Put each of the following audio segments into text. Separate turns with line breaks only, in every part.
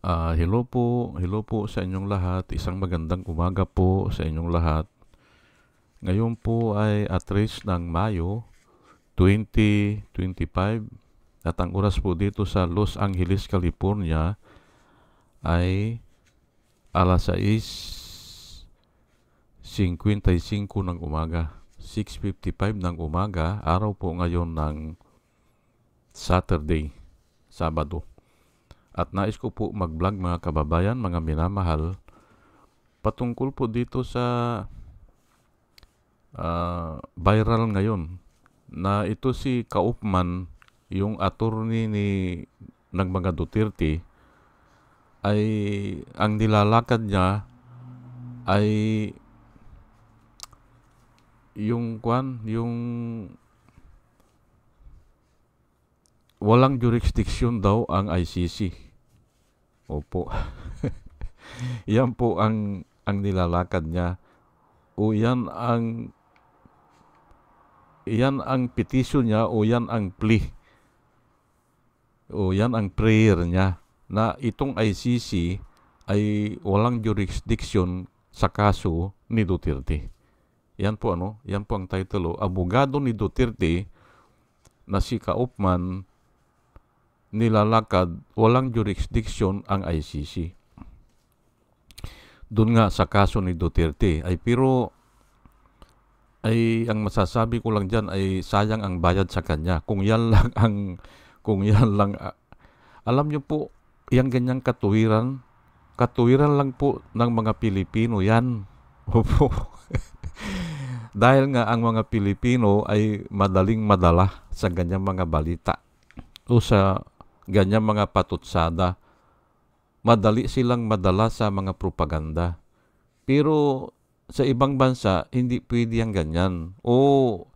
Hello po sa inyong lahat. Isang magandang umaga po sa inyong lahat. Ngayon po ay 3 ng Mayo 2025 at ang oras po dito sa Los Angeles, California ay alas 6:55 ng umaga. 6:55 ng umaga, araw po ngayon ng Saturday, Sabado. At nais ko po mag-vlog mga kababayan, mga minamahal, patungkol po dito sa viral ngayon na ito si Kaupman, yung attorney ng mga Duterte, ay ang nilalakad niya ay yung walang jurisdiction daw ang ICC. Opo. Yan po ang nilalakad niya. O yan ang petition niya, o yan ang plea. O yan ang prayer niya na itong ICC ay walang jurisdiction sa kaso ni Duterte. Yan po ang title. Abogado ni Duterte na si Kaupman, nilalakad, walang jurisdiction ang ICC. Doon nga sa kaso ni Duterte pero ang masasabi ko lang diyan ay sayang ang bayad sa kanya. Kung yan lang alam niyo po, yang ganyang katuwiran lang po ng mga Pilipino yan. Opo. Dahil nga ang mga Pilipino ay madaling madala sa ganyang mga balita o sa ganyang mga patutsada. Madali silang madala sa mga propaganda. Pero sa ibang bansa, hindi pwede yan ganyan. O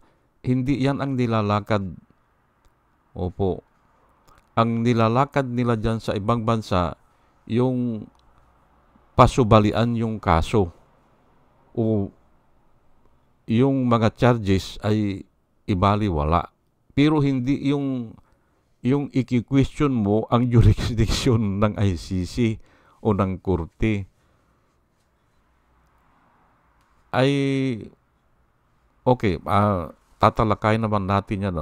hindi yan ang nilalakad. Opo. Ang nilalakad nila dyan sa ibang bansa, yung pasubalian yung kaso. O yung mga charges ay ibaliwala. Pero hindi yung iki-question mo ang jurisdiction ng ICC o ng korte. Ay, okay, tatalakay naman natin yan,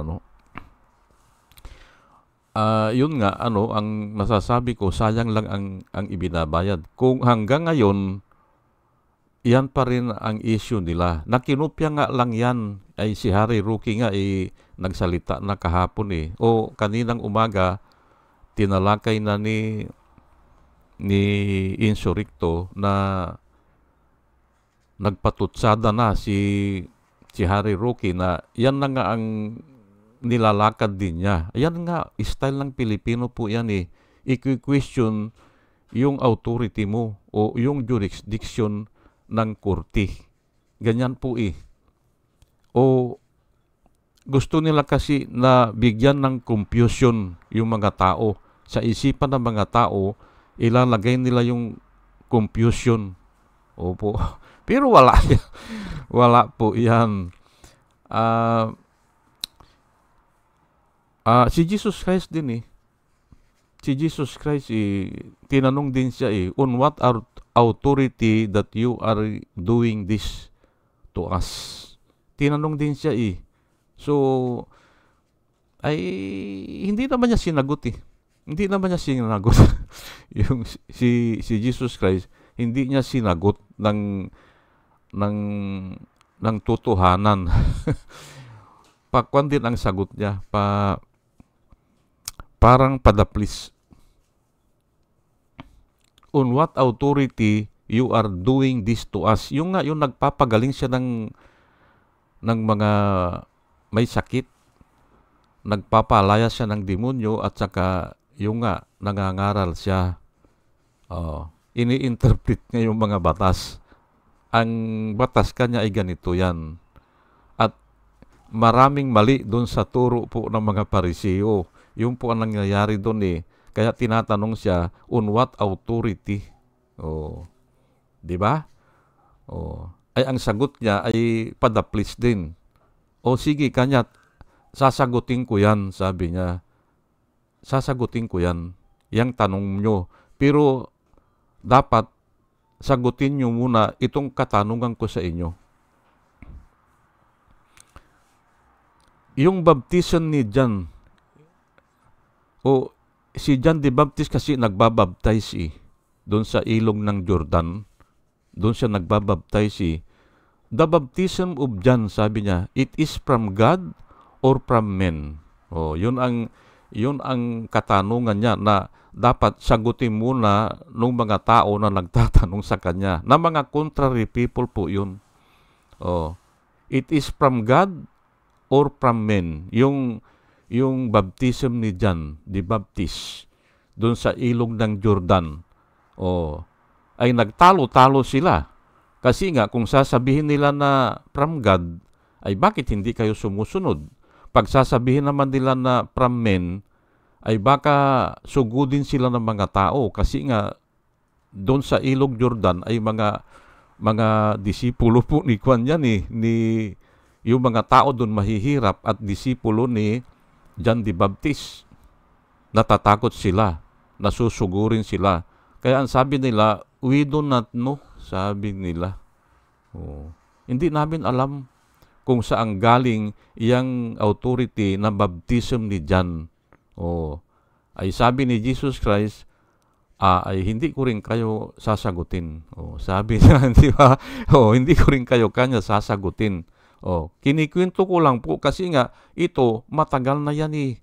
yun nga, ang masasabi ko, sayang lang ang ibinabayad. Kung hanggang ngayon, yan pa rin ang issue nila. Nakinupya nga lang yan, ay si Harry Roque nga nagsalita na kahapon o kaninang umaga, tinalakay na ni Insurrecto na nagpatutsada na si Harry Roque na yan na nga ang nilalakad din niya. Yan nga, style ng Pilipino po yan i-question yung authority mo o yung jurisdiction ng korte. Ganyan po O gusto nila kasi na bigyan ng confusion yung mga tao. Sa isipan ng mga tao, ilalagay nila yung confusion. Opo. Pero wala. Wala po yan. Si Jesus Christ din Si Jesus Christ tinanong din siya on what authority that you are doing this to us? Tinanong din siya So, ay hindi naman niya sinagot Hindi naman niya sinagot. Yung si Jesus Christ, hindi niya sinagot ng totohanan. Pakwan din ang sagot niya, parang padaplis. On what authority you are doing this to us? Yung nagpapagaling siya ng mga may sakit, nagpapalaya siya ng demonyo, at saka yung nangangaral siya. Ini-interpret niya yung mga batas. Ang batas kanya ay ganito yan. At maraming mali doon sa turo po ng mga Pariseo. Yung po ang nangyayari doon Kaya tinatanong siya, on what authority? Di ba? Ay ang sagot niya ay padaplis din. Sige, kanya, sasagutin ko yan, sabi niya. Sasagutin ko yan. Yang tanong nyo. Pero dapat sagutin nyo muna itong katanungan ko sa inyo. Yung baptism ni John, o si John the Baptist kasi nagbabaptize doon sa ilog ng Jordan. Doon siya nagbabaptize. The baptism of John, sabi niya, it is from God or from men. Yun ang katanungan niya na dapat sagutin muna ng mga tao na nagtatanong sa kanya. Na mga contrary people po yun. It is from God or from men. Yung baptism ni John the Baptist doon sa ilog ng Jordan. Ay nagtalo-talo sila. Kasi nga, kung sasabihin nila na from God, ay bakit hindi kayo sumusunod? Pag sasabihin naman nila na from men, ay baka sugudin sila ng mga tao. Kasi nga, doon sa ilog Jordan ay mga disipulo po ni Juan yan yung mga tao doon mahihirap at disipulo ni John the Baptist. Natatakot sila, nasusugurin sila. Kaya ang sabi nila, we do not know, sabi nila. Hindi namin alam kung saan galing yung authority na baptism ni John. Ay sabi ni Jesus Christ, ay hindi ko rin kayo sasagutin. Sabi niya, di ba? Hindi ko rin kayo kanya sasagutin. Kinikwento ko lang po kasi nga ito matagal na yan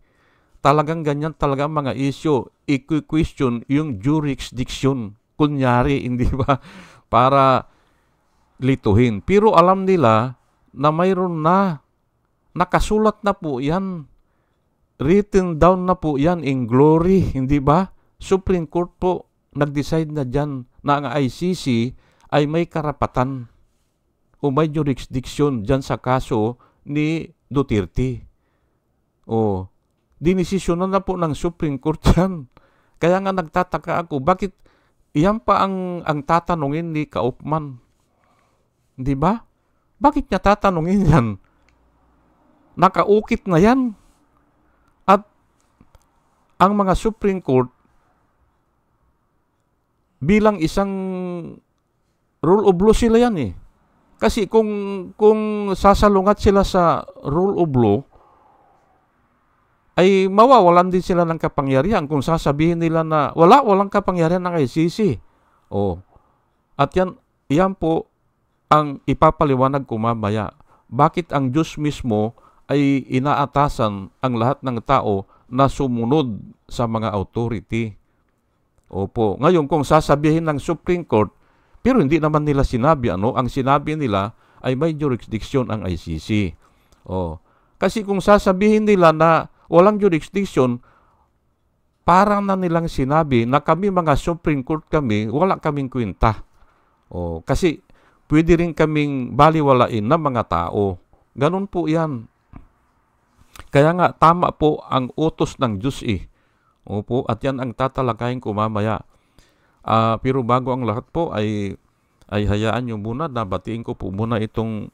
Talagang ganyan talaga mga issue. I-question yung jurisdiction. Kunyari, hindi ba? Para lituhin. Pero alam nila na mayroon na. Nakasulat na po yan. Written down na po yan in glory. Hindi ba? Supreme Court po nag-decide na dyan na ang ICC ay may karapatan o may jurisdiction dyan sa kaso ni Duterte. Dinesisyonan na po ng Supreme Court yan. Kaya nga nagtataka ako, bakit iyan pa ang tatanungin ni Kaufman? Di ba? Bakit niya tatanungin yan? Nakaukit na yan. At ang mga Supreme Court, bilang isang rule of law sila yan Kasi kung sasalungat sila sa rule of law, ay mawawalan din sila ng kapangyarihan kung sasabihin nila na walang kapangyarihan ng ICC. At yan po ang ipapaliwanag ko mamaya. Bakit ang Diyos mismo ay inaatasan ang lahat ng tao na sumunod sa mga authority. Ngayon kung sasabihin ng Supreme Court, pero hindi naman nila sinabi ang sinabi nila ay may jurisdiction ang ICC. Kasi kung sasabihin nila na walang jurisdiction, parang na nilang sinabi na kami mga Supreme Court wala kaming kwenta. Kasi pwede rin kaming baliwalain ng mga tao. Ganun po yan. Kaya nga, tama po ang utos ng Diyos at yan ang tatalakayin ko mamaya. Pero bago ang lahat po ay hayaan nyo muna na batiin ko po muna itong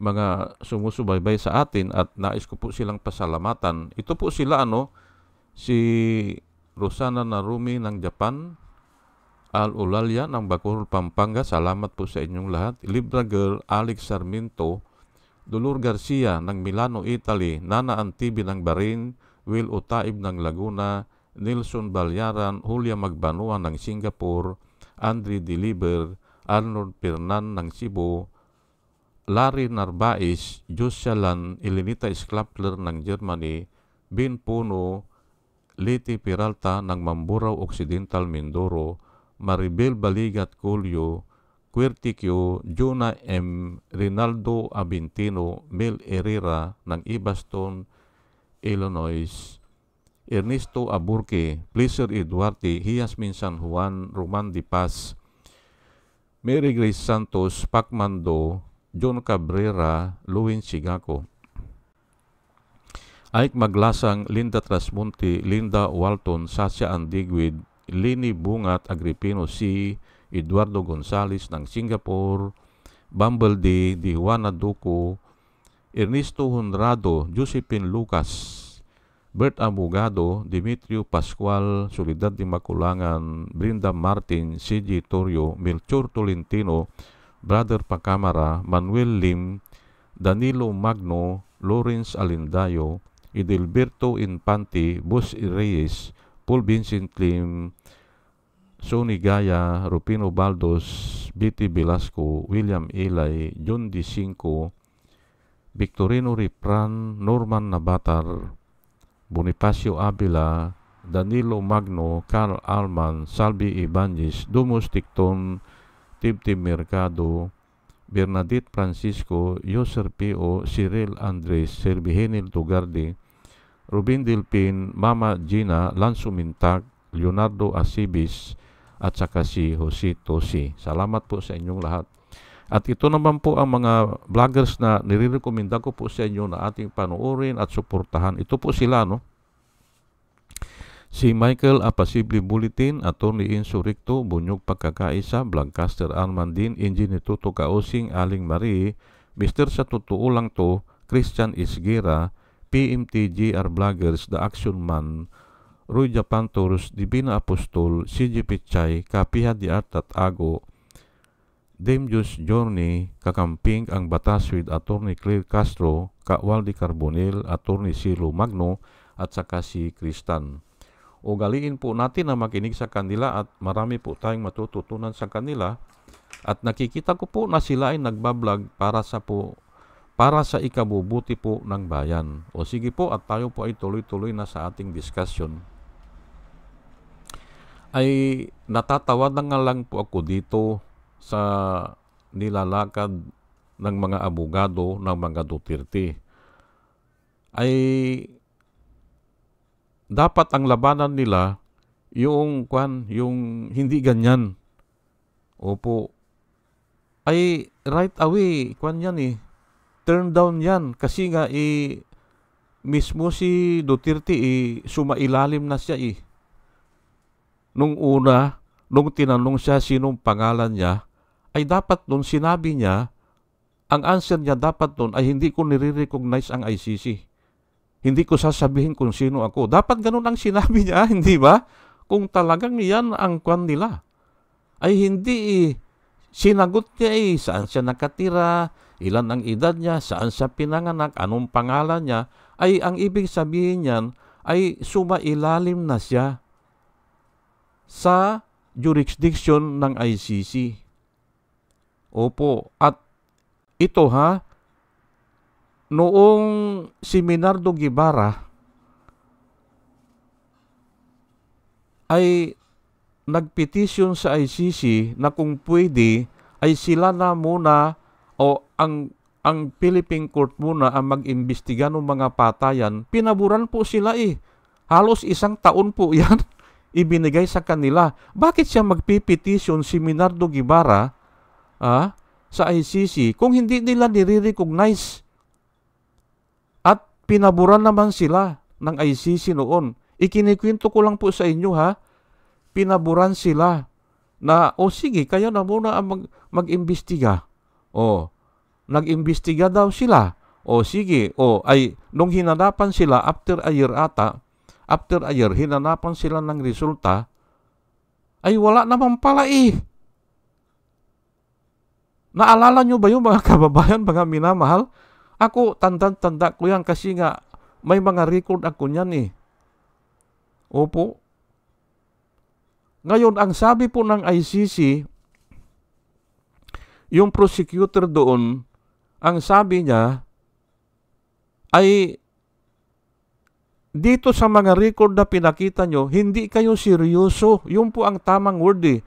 mga sumusubaybay sa atin at nais ko po silang pasalamatan. Ito po sila si Rosana Narumi ng Japan, Al Ulalya ng Bacoor, Pampanga. Salamat po sa inyong lahat. Libra Girl, Alex Sarmiento, Dolor Garcia ng Milano, Italy, Nana Antibi ng Bahrain, Will Utaib ng Laguna, Nelson Balyaran, Julia Magbanua ng Singapore, Andre Deliver, Arnold Pernan ng Cebu, Larry Narvaez, Josyalan, Elenita Sklapler ng Germany, Ben Puno, Leti Peralta ng Mamburao Occidental, Mindoro, Maribel Baligat Colio, Querticio, Jonah M., Rinaldo Abintino, Mel Herrera ng Ibaston, Illinois, Ernesto Aburque, Pleasure Eduarte, Hiasmin San Juan, Roman Di Paz, Mary Grace Santos, Pacmando, John Cabrera, Luwin Sigako, Ike Maglasang, Linda Trasmonte, Linda Walton, Sasha Andigwid, Lini Bungat Agripino C., Eduardo Gonzales ng Singapore, Bumblebee, Juana Duco, Ernesto Honrado, Josephine Lucas, Bert Abogado, Demetrio Pascual, Soledad de Maculangan, Brinda Martin, C.G. Torrio, Melchor Tolentino, Brother Pacamara, Manuel Lim, Danilo Magno, Lawrence Alindayo, Edelberto Infante, Bus Reyes, Paul Vincent Lim, Sonny Gaya, Rupino Baldos, B.T. Velasco, William Elay, John D. Cinco, Victorino Ripran, Norman Nabatar, Bonifacio Avila, Danilo Magno, Carl Alman, Salvi Ibanez, Dumus Ticton, Tibtib Mercado, Bernadette Francisco, Yoser P.O., Cyril Andres, Serbihenil Tugardi, Rubin Dilpin, Mama Gina, Lanzo Mintag, Leonardo Asibis, at saka si Jose Tosi. Salamat po sa inyong lahat. At ito naman po ang mga vloggers na nire-recommenda ko po sa inyo na ating panoorin at suportahan. Ito po sila, no? Si Michael Apasible Bulletin, Attorney Inso Ricto, Bunyog Pagkakaisa, Blancaster Armandin, Engineer Tuto Kaosing, Aling Marie, Mr. Sa Totoo Lang To, Christian Isgera, PMTGR Vloggers, The Action Man, Roy Japantoros, Divina Apostol, CG Pichay, Kapiha di Art at Ago, Demjus Journey, Kakamping ang Batas with Attorney Claire Castro, Kawaldi Carbonel, Attorney Silo Magno, at saka si Kristan. O galiin po natin na makinig sa kanila at marami po tayong matututunan sa kanila. At nakikita ko po na sila ay nagbablog para sa ikabubuti po ng bayan. O sige po, at tayo po ay tuloy-tuloy na sa ating discussion. Ay natatawa na nga lang po ako dito sa nilalakad ng mga abogado ng mga Duterte. Ay dapat ang labanan nila yung hindi ganyan. Opo. Ay right away yan turn down yan kasi nga mismo si Duterte sumailalim na siya Nung una, nung tinanong siya sinong pangalan niya, ay dapat nun sinabi niya, ang answer niya dapat nun ay hindi ko nire-recognize ang ICC. Hindi ko sasabihin kung sino ako. Dapat ganun ang sinabi niya, hindi ba? Kung talagang yan ang kwan nila. Ay hindi sinagot niya saan siya nakatira, ilan ang edad niya, saan siya pinanganak, anong pangalan niya. Ay ang ibig sabihin niyan ay sumailalim na siya sa jurisdiction ng ICC. Opo. At ito noong si Minardo Guevara ay nagpetisyon sa ICC na kung pwede ay sila na muna o ang Philippine Court muna ang mag-imbestiga ng mga patayan. Pinaburan po sila Halos 1 taon po yan ibinigay sa kanila. Bakit siya magpipetisyon si Minardo Guevara sa ICC kung hindi nila nire-recognize? At pinaburan naman sila ng ICC noon. Ikinikwento ko lang po sa inyo pinaburan sila na sige, kayo na muna ang mag-imbestiga. Nag-imbestiga daw sila. Sige, ay nung hinanapan sila after a year hinanapan sila ng resulta, ay wala naman pala Naalala nyo ba yung mga kababayan, mga minamahal? Ako, tanda ko yan kasi nga may mga record ako niyan Opo. Ngayon, ang sabi po ng ICC, yung prosecutor doon, ang sabi niya ay dito sa mga record na pinakita nyo, hindi kayo seryoso. Yun po ang tamang word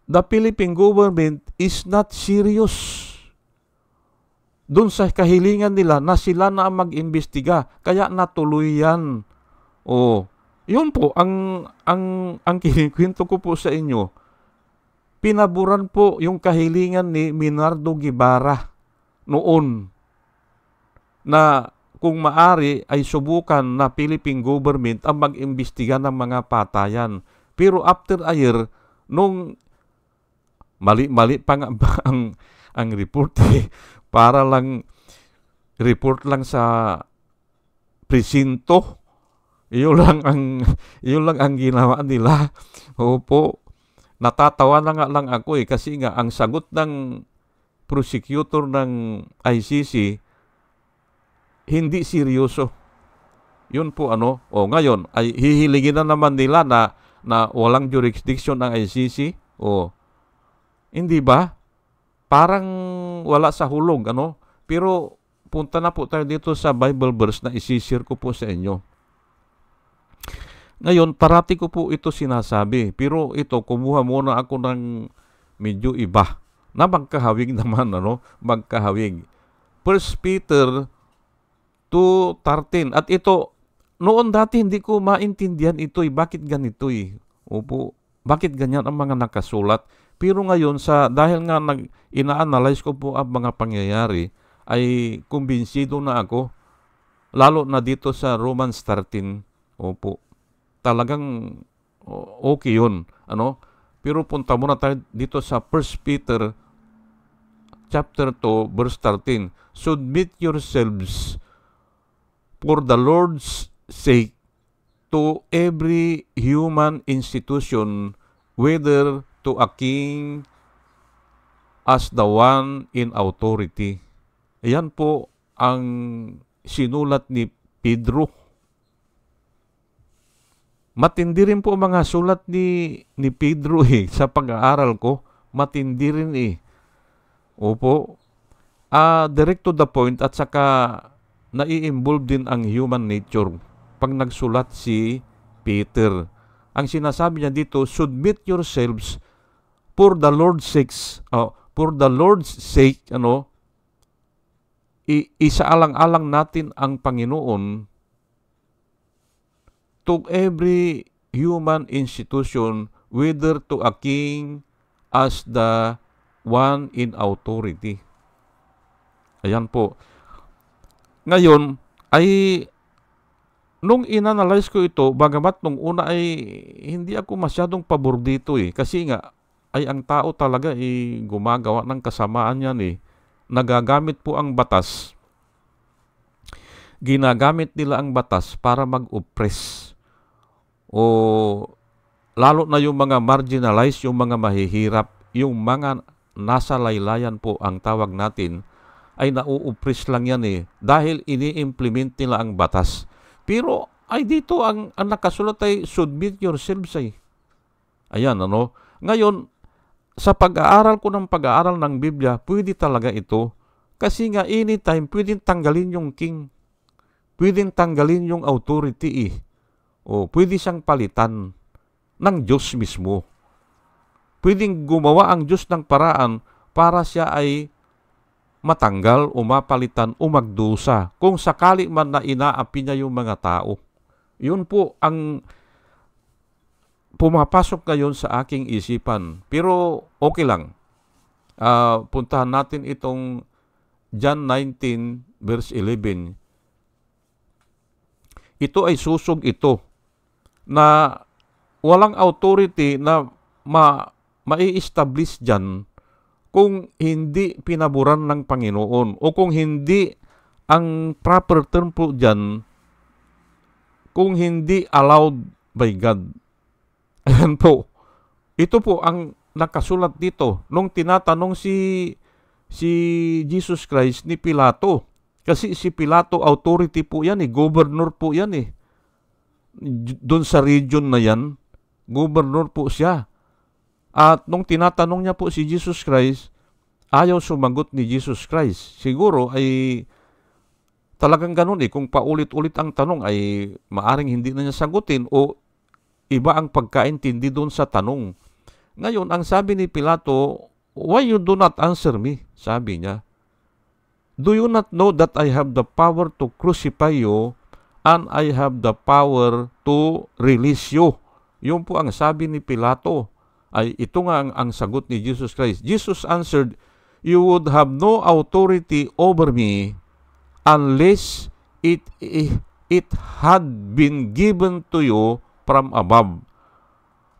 The Philippine government is not serious doon sa kahilingan nila na sila na ang mag-imbestiga. Kaya natuloy yan. Yun po ang kinikwento ko po sa inyo. Pinaburan po yung kahilingan ni Minardo Guevara noon na kung maari ay subukan na Philippine government ang mag-imbestiga ng mga patayan. Pero after a year, nung mali pa nga ang report para lang report lang sa presinto. Iyon lang ang ginawa nila. Opo. Natatawa na nga lang ako kasi nga ang sagot ng prosecutor ng ICC hindi seryoso. Yun po ngayon ay hihilingin na naman nila na walang jurisdiction ng ICC. Hindi ba? Parang wala sa hulog, Pero punta na po tayo dito sa Bible verse na isishare ko po sa inyo. Ngayon, parati ko po ito sinasabi. Pero ito, kumuha muna ako ng medyo iba na magkahawig naman, magkahawig. 1 Peter 2:13. At ito, noon dati hindi ko maintindihan ito bakit ganito Opo, bakit ganyan ang mga nakasulat? Pero ngayon, dahil nga ina-analyze ko po ang mga pangyayari, ay kumbinsido na ako. Lalo na dito sa Romans 13. Opo. Talagang okay yun. Pero punta muna tayo dito sa 1 Peter chapter 2, verse 13. Submit yourselves for the Lord's sake to every human institution, whether to a king as the one in authority. Ayan po ang sinulat ni Pedro. Matindi rin po mga sulat ni Pedro sa pag-aaral ko. Matindi rin Opo. Direct to the point at saka nai-involve din ang human nature pag nagsulat si Peter. Ang sinasabi niya dito, submit yourselves for the Lord's sake. For the Lord's sake, isaalang-alang natin ang Panginoon to every human institution, whether to a king as the one in authority. Ayan po. Ngayon, nung inanalyze ko ito, bagamat nung una ay hindi ako masyadong pabor dito kasi nga, ay ang tao talaga gumagawa ng kasamaan yan Nagagamit po ang batas. Ginagamit nila ang batas para mag-oppress. Lalo na yung mga marginalized, yung mga mahihirap, yung mga nasa laylayan po ang tawag natin, ay nau-oppress lang yan dahil ini-implement nila ang batas. Pero ay dito ang nakasulat ay submit yourselves Ayan, Ngayon, sa pag-aaral ko ng Biblia, pwede talaga ito. Kasi nga anytime, pwedeng tanggalin yung king. Pwedeng tanggalin yung authority pwede siyang palitan ng Diyos mismo. Pwedeng gumawa ang Diyos ng paraan para siya ay matanggal o mapalitan o magdusa kung sakali man na inaapi niya yung mga tao. Yun po ang pumapasok ngayon sa aking isipan. Pero okay lang. Puntahan natin itong John 19 verse 11. Ito ay susog ito na walang authority na mai-establish dyan kung hindi pinaboran ng Panginoon o kung hindi ang proper term po dyan, kung hindi allowed by God. Ayan po. Ito po ang nakasulat dito nung tinatanong si Jesus Christ ni Pilato. Kasi si Pilato, authority po yan governor po yan doon sa region na yan, governor po siya. At nung tinatanong niya po si Jesus Christ, ayaw sumagot ni Jesus Christ. Siguro ay talagang ganun kung paulit-ulit ang tanong ay maaring hindi na niya sagutin o iba ang pagkaintindi doon sa tanong. Ngayon, ang sabi ni Pilato, why you do not answer me? Sabi niya, do you not know that I have the power to crucify you and I have the power to release you? Yun po ang sabi ni Pilato. Ay ito nga ang sagot ni Jesus Christ. Jesus answered, you would have no authority over me unless it had been given to you from above.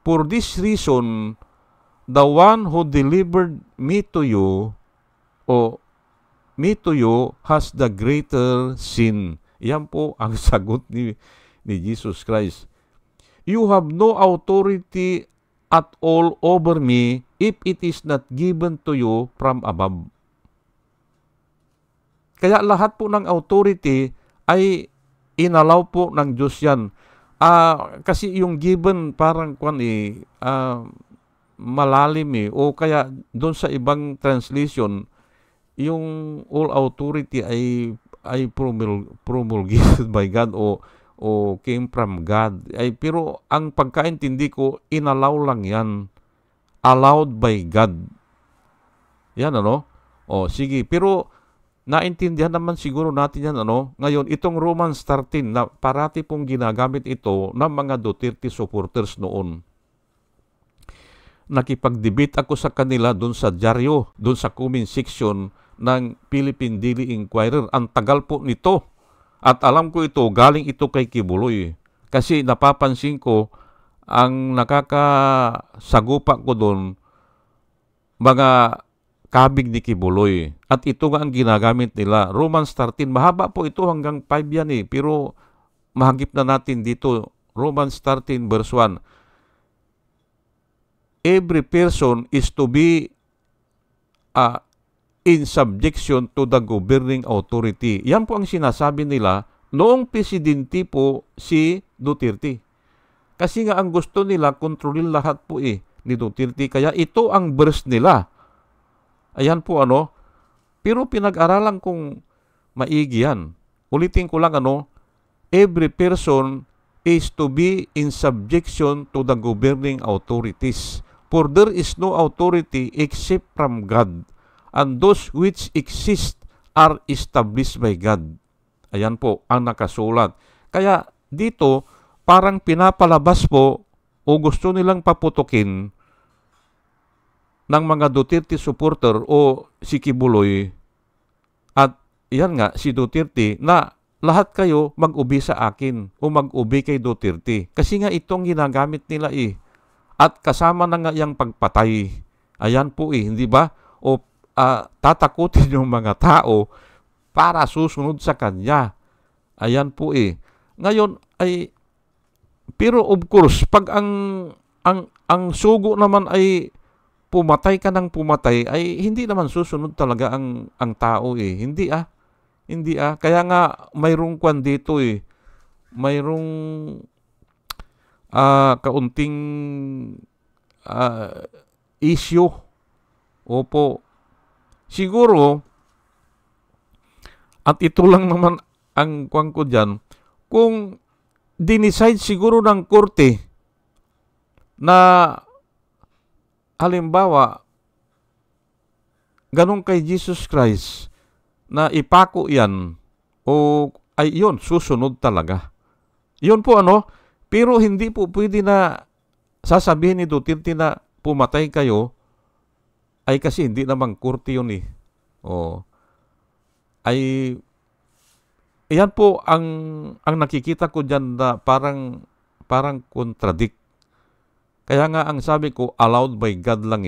For this reason, the one who delivered me to you has the greater sin. Yan po ang sagot ni Jesus Christ. You have no authority at all over me if it is not given to you from above. Kaya lahat po ng authority ay inalaw po ng Diyos yan. Kasi yung given parang malalim o kaya doon sa ibang translation, yung all authority ay promulgated by God o came from God. Pero ang pagkaintindi ko, inalaw lang yan. Allowed by God. Yan sige, pero naintindihan naman siguro natin yan Ngayon, itong Romans 13 na parati pong ginagamit ito ng mga Duterte supporters noon. Nakipag-debate ako sa kanila doon sa dyaryo, doon sa comment section ng Philippine Daily Inquirer. Ang tagal po nito. At alam ko ito, galing ito kay Kibuloy. Kasi napapansin ko, ang nakakasagupa ko doon, mga kabig ni Kibuloy. At ito nga ang ginagamit nila. Romans 13, mahaba po ito hanggang 5 yan pero mahagip na natin dito. Romans 13 verse 1. Every person is to be in subjection to the governing authority. Yan po ang sinasabi nila noong presidente po si Duterte. Kasi nga ang gusto nila, kontrolin lahat po ni Duterte. Kaya ito ang verse nila. Ayan po Pero pinag-aralan kong maigi yan. Ulitin ko lang every person is to be in subjection to the governing authorities. For there is no authority except from God, and those which exist are established by God. Ayan po ang nakasulat. Kaya dito, parang pinapalabas po o gusto nilang paputukin ng mga Duterte supporter o si Kibuloy at yan nga si Duterte na lahat kayo mag-ubi sa akin o mag-ubi kay Duterte. Kasi nga itong ginagamit nila At kasama na nga yung pagpatay. Ayan po hindi ba? O tatakutin yung mga tao para susunod sa kanya. Ayan po Ngayon pero of course, pag ang sugo naman ay pumatay ka ng pumatay, ay hindi naman susunod talaga ang tao Hindi Hindi Kaya nga mayroong kwan dito mayroong kaunting issue. Opo. Siguro, at ito lang naman ang kwan ko dyan, kung dinicide siguro ng korte na halimbawa, ganun kay Jesus Christ na ipako yan o ay yun, susunod talaga. Yun po pero hindi po pwede na sasabihin ni Duterte na pumatay kayo ay kasi hindi naman korte yun yan po ang nakikita ko dyan na parang contradict. Kaya nga ang sabi ko, allowed by God lang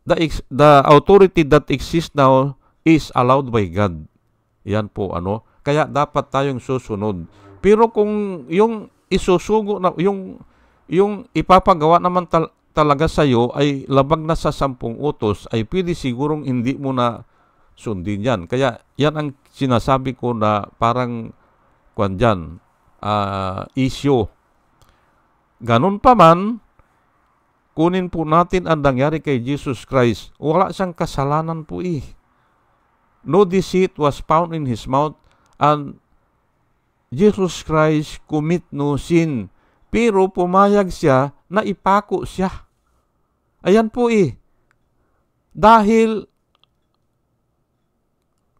The authority that exists now is allowed by God. Yan po Kaya dapat tayong susunod. Pero kung yung isusugo na yung ipapagawa naman talaga sa iyo ay labag na sa 10 utos, ay pwede sigurong hindi mo na sundin yan. Kaya yan ang sinasabi ko na parang issue. Ganun pa man, kunin po natin ang nangyari kay Jesus Christ. Wala siyang kasalanan po No deceit was found in his mouth, and Jesus Christ commit no sin. Pero pumayag siya na ipako siya. Ayan po Dahil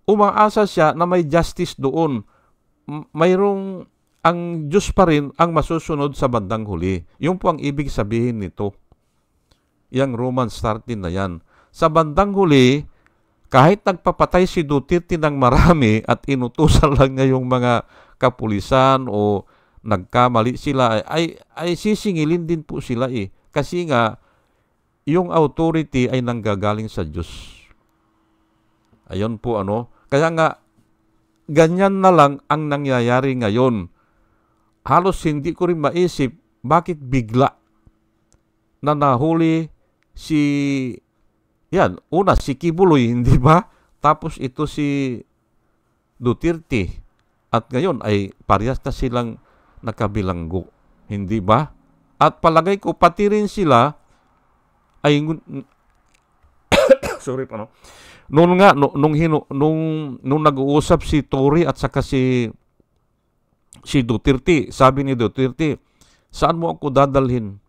umaasa siya na may justice doon. Mayroong ang Diyos pa rin ang masusunod sa bandang huli. Yung po ang ibig sabihin nito. Yang Romans 13 na yan. Sa bandang huli, kahit nagpapatay si Duterte ng marami at inutusan lang niya yung mga kapulisan o nagkamali sila, ay sisingilin din po sila Kasi nga, yung authority ay nanggagaling sa Diyos. Ayun po Kaya nga, ganyan na lang ang nangyayari ngayon. Halos hindi ko rin maisip bakit bigla na nahuli una si Kibuloy, hindi ba? Tapos ito si Duterte. At ngayon ay parehas na silang nakabilanggo, hindi ba? At palagay ko pati rin sila ay sorry pa no. Nung nag-uusap si Tory at saka si Duterte, sabi ni Duterte, saan mo ako dadalhin?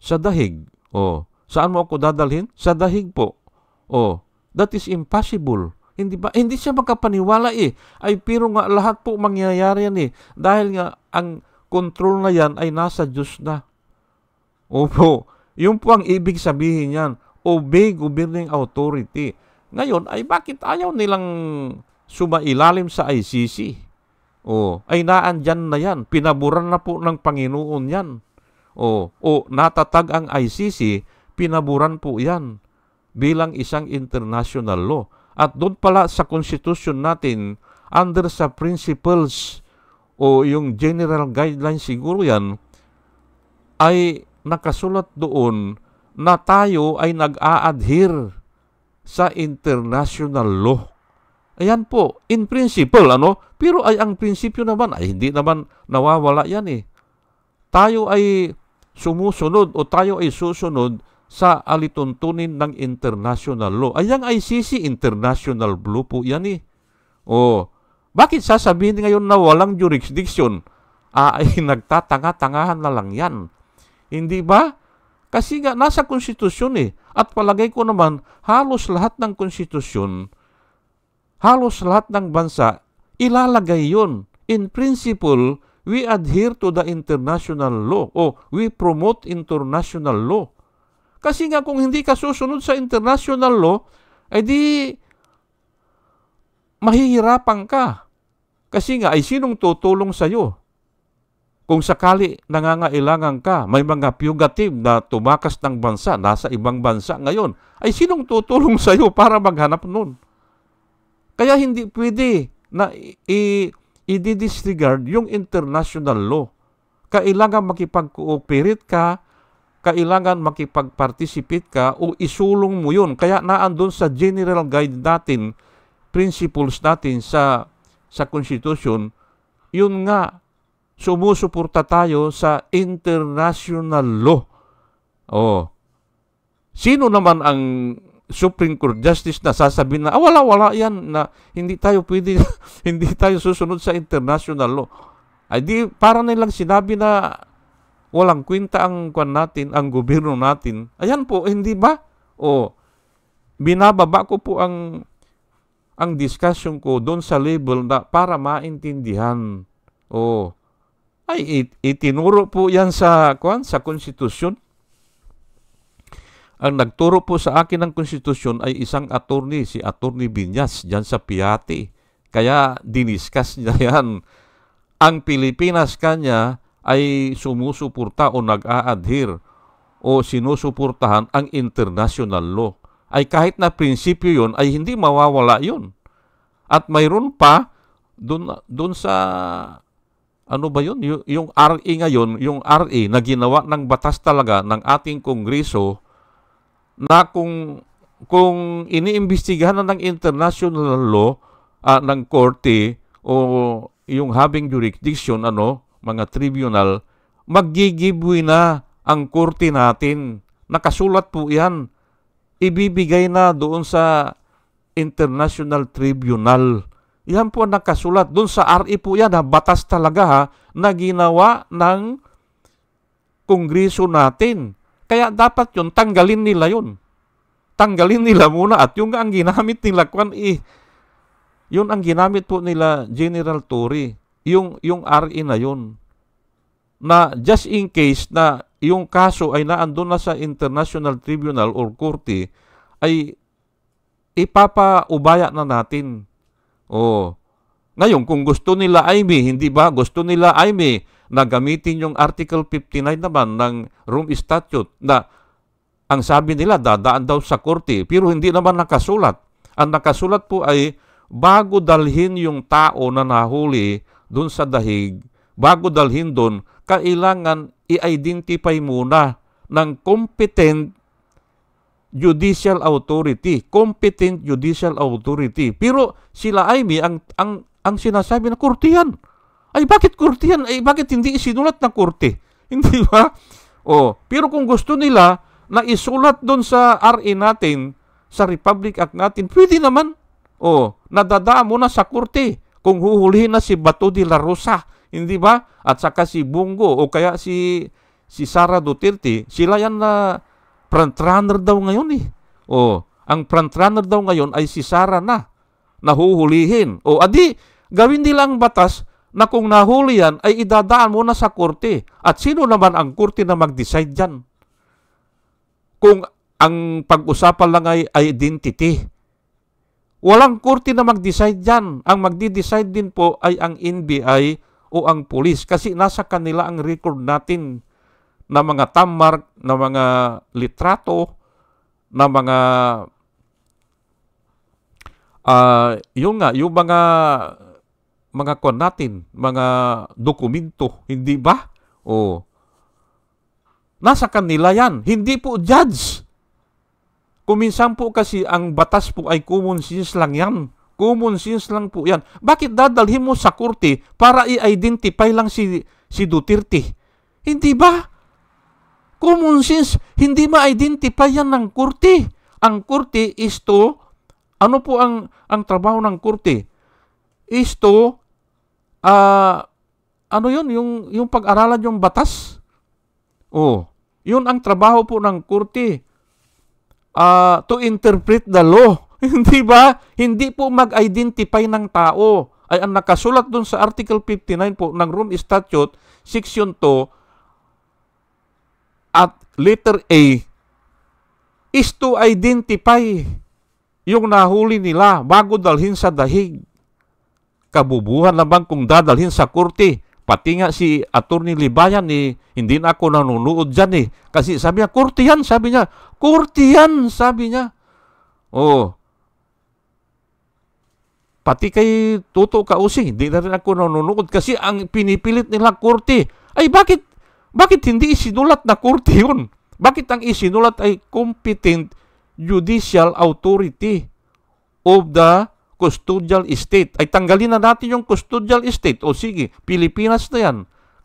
Sa dahig. Oh, saan mo ako dadalhin? Sa dahig po. Oh, that is impossible. Hindi ba? Hindi siya makapaniwala eh. Ay pero nga lahat po mangyayari yan eh. Dahil nga ang control na yan ay nasa Diyos na. Opo. Yung po ang ibig sabihin yan. Obey governing authority. Ngayon ay bakit ayaw nilang sumailalim sa ICC? Ay naandyan na yan. Pinaburan na po ng Panginoon yan. Natatag ang ICC, pinaburan po yan bilang isang international law. At doon pala sa Constitution natin, under sa principles o yung general guidelines siguro yan, ay nakasulat doon na tayo ay nag-a-adhere sa international law. Ayan po, in principle, Pero ay ang prinsipyo naman, ay hindi naman nawawala yan eh. Tayo ay sumusunod o tayo ay susunod sa alituntunin ng international law. Ay ang ICC, international law po yan eh. Bakit sasabihin ngayon na walang jurisdiction? Ay nagtatanga-tangahan na lang yan. Hindi ba? Kasi nga nasa konstitusyon eh. At palagay ko naman, halos lahat ng konstitusyon, halos lahat ng bansa, ilalagay yun. In principle, we adhere to the international law o we promote international law. Kasi nga kung hindi ka susunod sa international law, ay di mahihirapan ka. Kasi nga ay sinong tutulong sa'yo? Kung sakali nangangailangan ka, may mga fugitive na tumakas ng bansa, nasa ibang bansa ngayon, ay sinong tutulong sa'yo para maghanap nun? Kaya hindi pwede na i-disregard yung international law. Kailangan makipag-cooperate ka, kailangan makipag-participate ka o isulong mo yun. Kaya naandun sa general guide natin, principles natin sa Constitution, yun nga, sumusuporta tayo sa international law. Sino naman ang Supreme Court Justice na sasabihin na wala yan, na hindi tayo pwede, hindi tayo susunod sa international law? Ay di, para nilang sinabi na walang kwenta ang ang gobyerno natin. Ayan po, hindi ba? Binababa ko po ang discussion ko doon sa level na para maintindihan. Ay itinuro po yan sa konstitusyon. Ang nagturo po sa akin ng konstitusyon ay isang attorney, si Attorney Binyas, dyan sa Piati. Kaya diniscuss niya yan. Ang Pilipinas kanya ay sumusuporta o nag-a-adhere o sinusuportahan ang international law. Ay kahit na prinsipyo yun, ay hindi mawawala yun. At mayroon pa, dun sa, ano ba yun? Yung RE ngayon, yung RE na ginawa ng batas talaga ng ating Kongreso, na kung iniimbestigahan na ng international law ng korte o yung having jurisdiction, mga tribunal, mag-giveaway na ang korte natin. Nakasulat po yan. Ibibigay na doon sa International Tribunal. Yan po nakasulat. Doon sa RE po yan, batas talaga na ginawa ng Kongreso natin. Kaya dapat yun, tanggalin nila yun. Tanggalin nila muna. At yung ang ginamit nila, yun ang ginamit po nila General Tory. Yung RE na yun. Na just in case na yung kaso ay naandun na sa International Tribunal or Korte, ay ipapaubaya na natin. Ngayon, kung gusto nila hindi ba? Gusto nila na gamitin yung Article 59 naman ng Rome Statute na ang sabi nila dadaan daw sa korte pero hindi naman nakasulat. Ang nakasulat po ay bago dalhin yung tao na nahuli doon sa dahig, bago dalhin doon, kailangan i-identify muna ng competent judicial authority. Competent judicial authority. Pero sila ay ang sinasabi na korte yan. Ay bakit korte yan? Ay bakit hindi isinulat na korte? Hindi ba? Pero kung gusto nila na isulat doon sa RA natin, sa Republic Act natin, pwede naman. Nadadaan mo na sa korte kung huhulihin na si Bato de la Rosa. Hindi ba? At saka si Bongo o kaya si Sara Duterte, sila yan na frontrunner daw ngayon eh. Ang frontrunner daw ngayon ay si Sara na nahuhulihin. Adi, gawin nila ang batas na kung nahuli yan ay idadaan mo na sa korte. At sino naman ang korte na mag-decide dyan? Kung ang pag-usapan lang ay identity. Walang korte na mag-decide dyan. Ang magdi-decide din po ay ang NBI o ang pulis. Kasi nasa kanila ang record natin na mga tammark, na mga litrato, na mga yung mga kwan natin, mga dokumento, hindi ba? Nasa kanila yan. Hindi po judge. Kuminsan po kasi ang batas po ay common sense lang yan. Common sense lang po yan. Bakit dadalhin mo sa korte para i-identify lang si Duterte? Hindi ba? Common sense, hindi ma-identify yan ng korte. Ang korte is to, ano po ang trabaho ng korte? Is to, ano yun, yung pag-aralan yung batas? Yun ang trabaho po ng korte. To interpret the law. Hindi ba? Hindi po mag-identify ng tao. Ay ang nakasulat dun sa Article 59 po ng Rome Statute, Section 2, at letter A, is to identify yung nahuli nila bago dalhin sa dahig. Kabubuhan naman kung dadalhin sa korte. Pati nga si Attorney Libayan hindi na ako nanonood dyan Kasi sabi niya, korte yan, sabi niya. Korte yan, sabi niya. Pati kay Toto Kausi, hindi na rin ako nanonood kasi ang pinipilit nila korte. Ay bakit hindi isinulat na korte yun? Bakit ang isinulat ay competent judicial authority of the custodial estate? Ay tanggalin na natin yung custodial estate. Sige, Pilipinas na yan.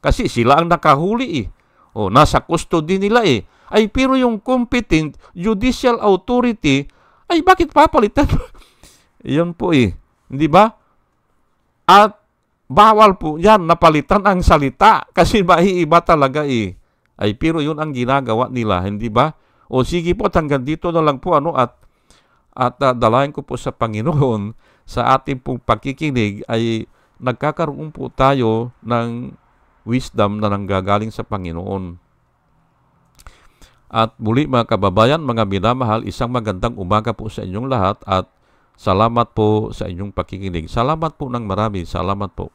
Kasi sila ang nakahuli nasa custody nila Ay pero yung competent judicial authority, ay bakit papalitan? Yan po Hindi ba? At bawal po yan napalitan ang salita kasi maiiba talaga Ay pero yun ang ginagawa nila, hindi ba? Sige po, hanggang dito na lang po at dalayan ko po sa Panginoon sa ating pong pagkikinig ay nagkakaroon po tayo ng wisdom na nanggagaling sa Panginoon. At muli mga kababayan, mga minamahal, isang magandang umaga po sa inyong lahat at salamat po sa inyong pakikinig. Salamat po ng marami. Salamat po.